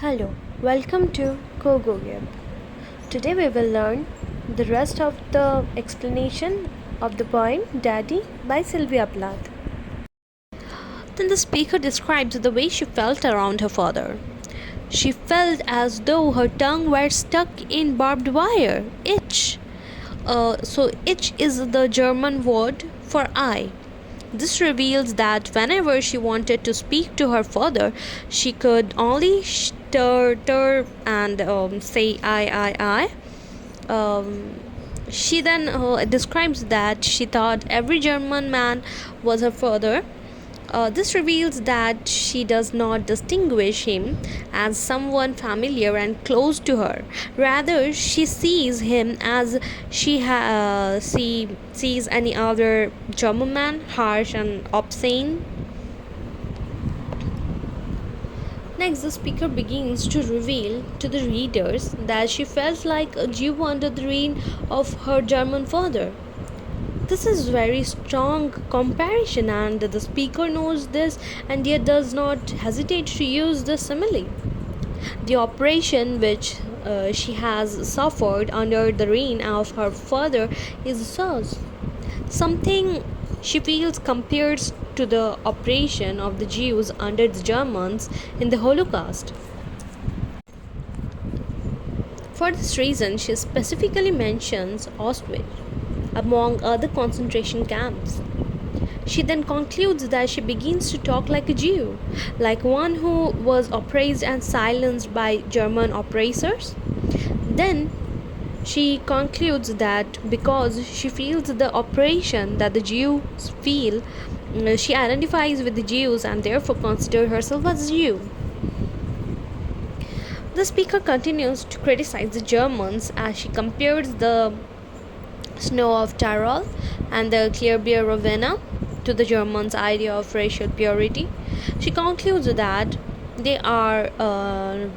Hello, welcome to Go-Gib. Today we will learn the rest of the explanation of the poem Daddy by Sylvia Plath. Then the speaker describes the way she felt around her father. She felt as though her tongue were stuck in barbed wire. Itch. Itch is the German word for eye. This reveals that whenever she wanted to speak to her father, she could only stir and say I. She then describes that she thought every German man was her father. This reveals that she does not distinguish him as someone familiar and close to her. Rather, she sees him as she sees any other German man, harsh and obscene. Next, the speaker begins to reveal to the readers that she felt like a Jew under the reign of her German father. This is very strong comparison, and the speaker knows this and yet does not hesitate to use the simile. The oppression which she has suffered under the reign of her father is such something she feels compares to the oppression of the Jews under the Germans in the Holocaust. For this reason, she specifically mentions Auschwitz among other concentration camps. She then concludes that she begins to talk like a Jew, like one who was oppressed and silenced by German oppressors. Then she concludes that because she feels the oppression that the Jews feel, she identifies with the Jews and therefore considers herself as a Jew. The speaker continues to criticize the Germans as she compares the snow of Tyrol and the clear beer of Vienna to the Germans' idea of racial purity. She concludes that they are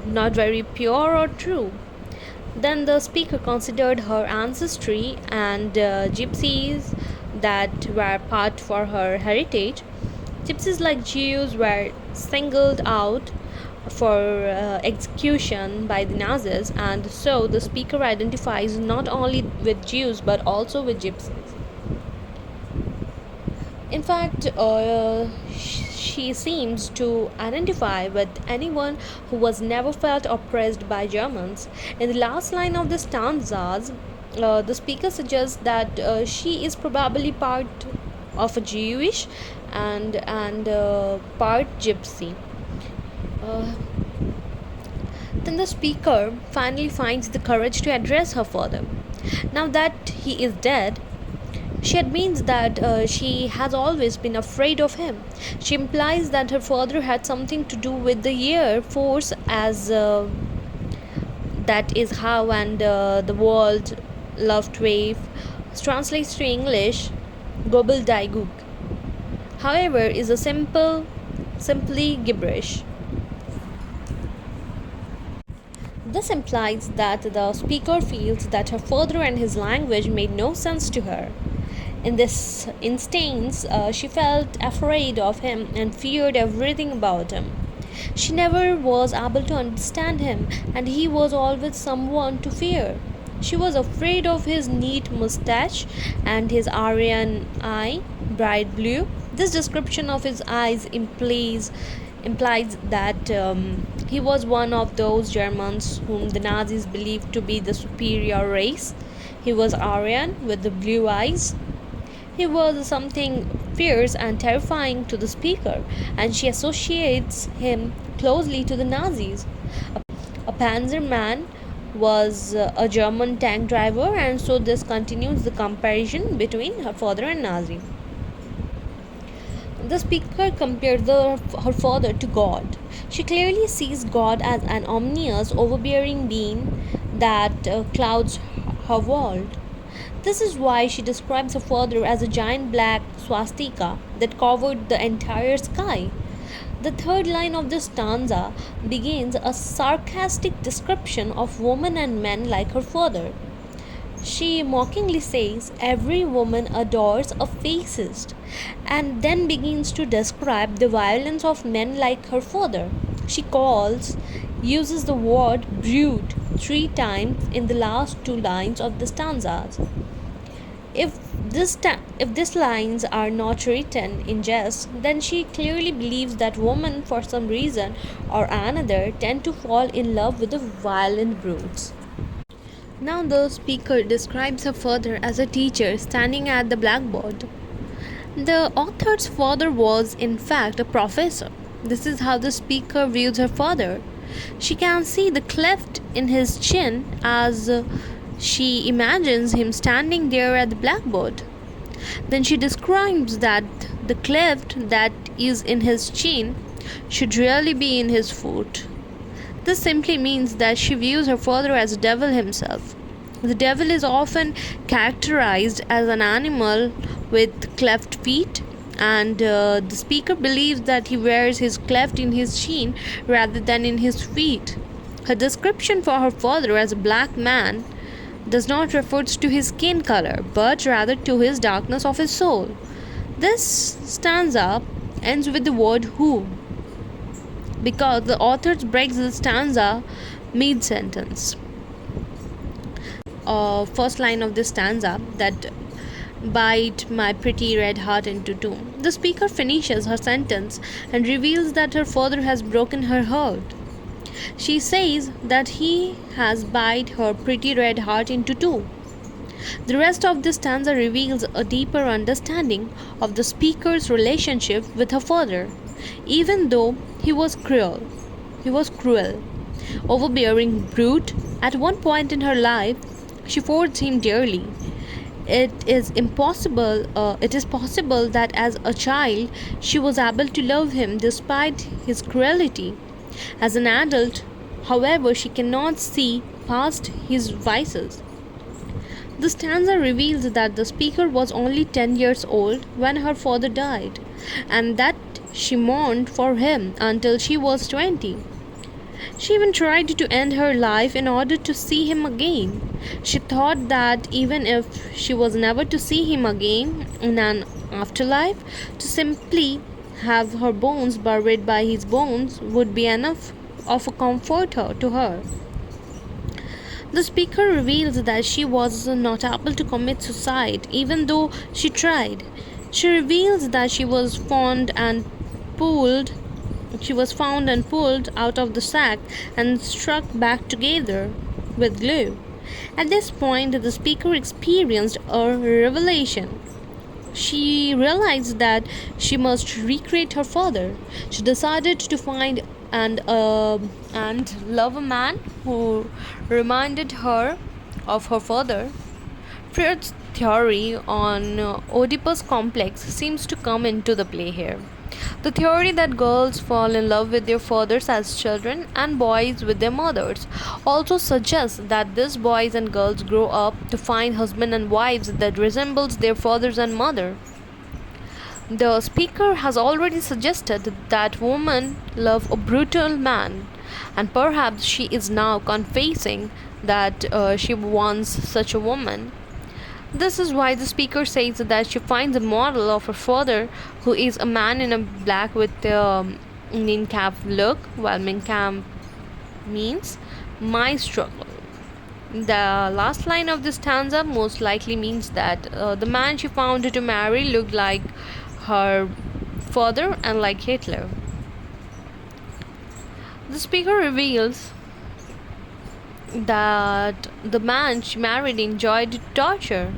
not very pure or true. Then the speaker considered her ancestry and gypsies that were part for her heritage. Gypsies, like Jews, were singled out for execution by the Nazis, and so the speaker identifies not only with Jews but also with Gypsies. In fact, she seems to identify with anyone who was never felt oppressed by Germans. In the last line of the stanzas, the speaker suggests that she is probably part of a Jewish and part Gypsy. Uh, then the speaker finally finds the courage to address her father. Now that he is dead, she admits that she has always been afraid of him. She implies that her father had something to do with the Air Force, as that is how and the world Luftwaffe translates to English Gobble-Dygug. However, is a simply gibberish. This implies that the speaker feels that her father and his language made no sense to her. In this instance, she felt afraid of him and feared everything about him. She never was able to understand him, and he was always someone to fear. She was afraid of his neat mustache and his Aryan eye, bright blue. This description of his eyes implies that he was one of those Germans whom the Nazis believed to be the superior race. He was Aryan with the blue eyes. He was something fierce and terrifying to the speaker, and she associates him closely to the Nazis. A Panzer man was a German tank driver, and so this continues the comparison between her father and Nazi. The speaker compared her father to God. She clearly sees God as an ominous, overbearing being that clouds her world. This is why she describes her father as a giant black swastika that covered the entire sky. The third line of this stanza begins a sarcastic description of women and men like her father. She mockingly says every woman adores a fascist, and then begins to describe the violence of men like her father. She calls uses the word brute 3 times in the last 2 lines of the stanzas. If if these lines are not written in jest, then she clearly believes that women, for some reason or another, tend to fall in love with the violent brutes. Now the speaker describes her father as a teacher standing at the blackboard. The author's father was, in fact, a professor. This is how the speaker views her father. She can see the cleft in his chin as she imagines him standing there at the blackboard. Then she describes that the cleft that is in his chin should really be in his foot. This simply means that she views her father as the devil himself. The devil is often characterized as an animal with cleft feet, and the speaker believes that he wears his cleft in his chin rather than in his feet. Her description for her father as a black man does not refer to his skin color, but rather to his darkness of his soul. This stanza ends with the word who, because the author breaks the stanza mid sentence. First line of this stanza, that bite my pretty red heart into two. The speaker finishes her sentence and reveals that her father has broken her heart. She says that he has bite her pretty red heart into two. The rest of this stanza reveals a deeper understanding of the speaker's relationship with her father. Even though he was cruel, overbearing brute, at one point in her life, she forged him dearly. It is possible that as a child she was able to love him despite his cruelty. As an adult, however, she cannot see past his vices. The stanza reveals that the speaker was only 10 years old when her father died, and that she mourned for him until she was 20. She even tried to end her life in order to see him again. She thought that even if she was never to see him again in an afterlife, to simply have her bones buried by his bones would be enough of a comfort to her. The speaker reveals that she was not able to commit suicide even though she tried. She reveals that pulled she was found and pulled out of the sack and struck back together with glue. At this point, the speaker experienced a revelation. She realized that she must recreate her father. She decided to find and love a man who reminded her of her father. Freud's theory on Oedipus complex seems to come into the play here. The theory that girls fall in love with their fathers as children and boys with their mothers also suggests that these boys and girls grow up to find husbands and wives that resembles their fathers and mother. The speaker has already suggested that women love a brutal man, and perhaps she is now confessing that she wants such a woman. This is why the speaker says that she finds a model of her father, who is a man in a black with a niqab look, while niqab means my struggle. The last line of this stanza most likely means that the man she found to marry looked like her father and like Hitler. The speaker reveals that the man she married enjoyed torture.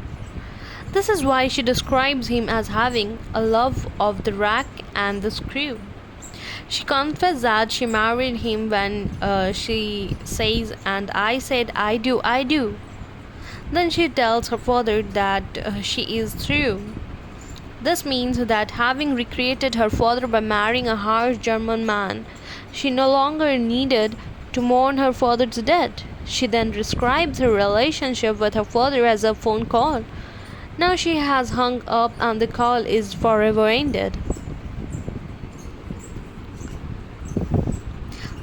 This is why she describes him as having a love of the rack and the screw. She confessed that she married him when she says, and I said, I do, I do. Then she tells her father that she is through. This means that having recreated her father by marrying a harsh German man, she no longer needed to mourn her father's death. She then describes her relationship with her father as a phone call. Now she has hung up and the call is forever ended.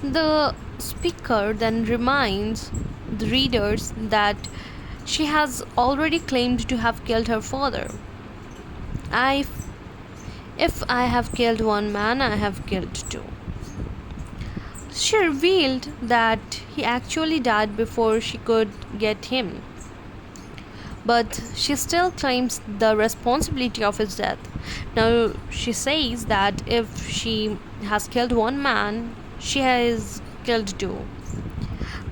The speaker then reminds the readers that she has already claimed to have killed her father. If I have killed one man, I have killed two. She revealed that he actually died before she could get him, but she still claims the responsibility of his death. Now, she says that if she has killed one man, she has killed two.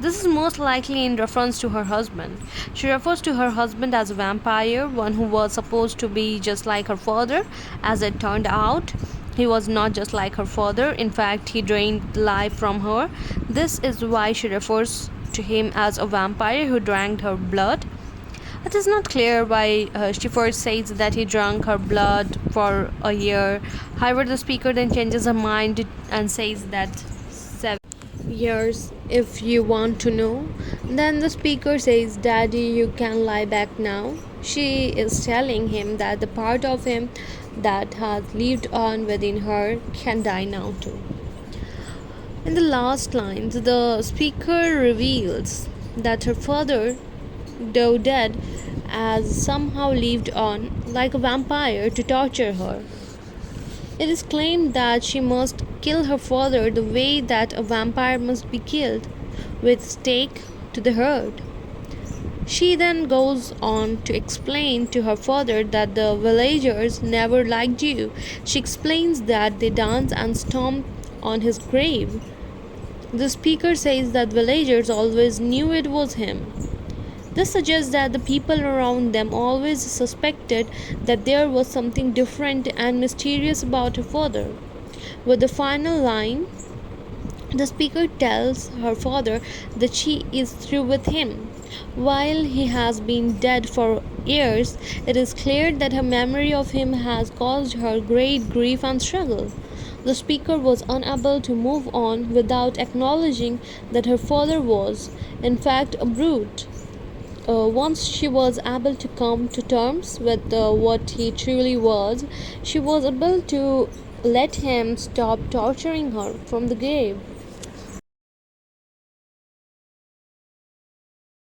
This is most likely in reference to her husband. She refers to her husband as a vampire, one who was supposed to be just like her father. As it turned out, he was not just like her father. In fact, he drained life from her. This is why she refers to him as a vampire who drank her blood. It is not clear why she first says that he drank her blood for a year. However, the speaker then changes her mind and says that 7 years if you want to know. Then the speaker says, Daddy, you can lie back now. She is telling him that the part of him that has lived on within her can die now too. In the last lines, the speaker reveals that her father, though dead, has somehow lived on like a vampire to torture her. It is claimed that she must kill her father the way that a vampire must be killed, with stake to the heart. She then goes on to explain to her father that the villagers never liked you. She explains that they dance and stomp on his grave. The speaker says that villagers always knew it was him. This suggests that the people around them always suspected that there was something different and mysterious about her father. With the final line, the speaker tells her father that she is through with him. While he has been dead for years, it is clear that her memory of him has caused her great grief and struggle. The speaker was unable to move on without acknowledging that her father was, in fact, a brute. Once she was able to come to terms with what he truly was, she was able to let him stop torturing her from the grave.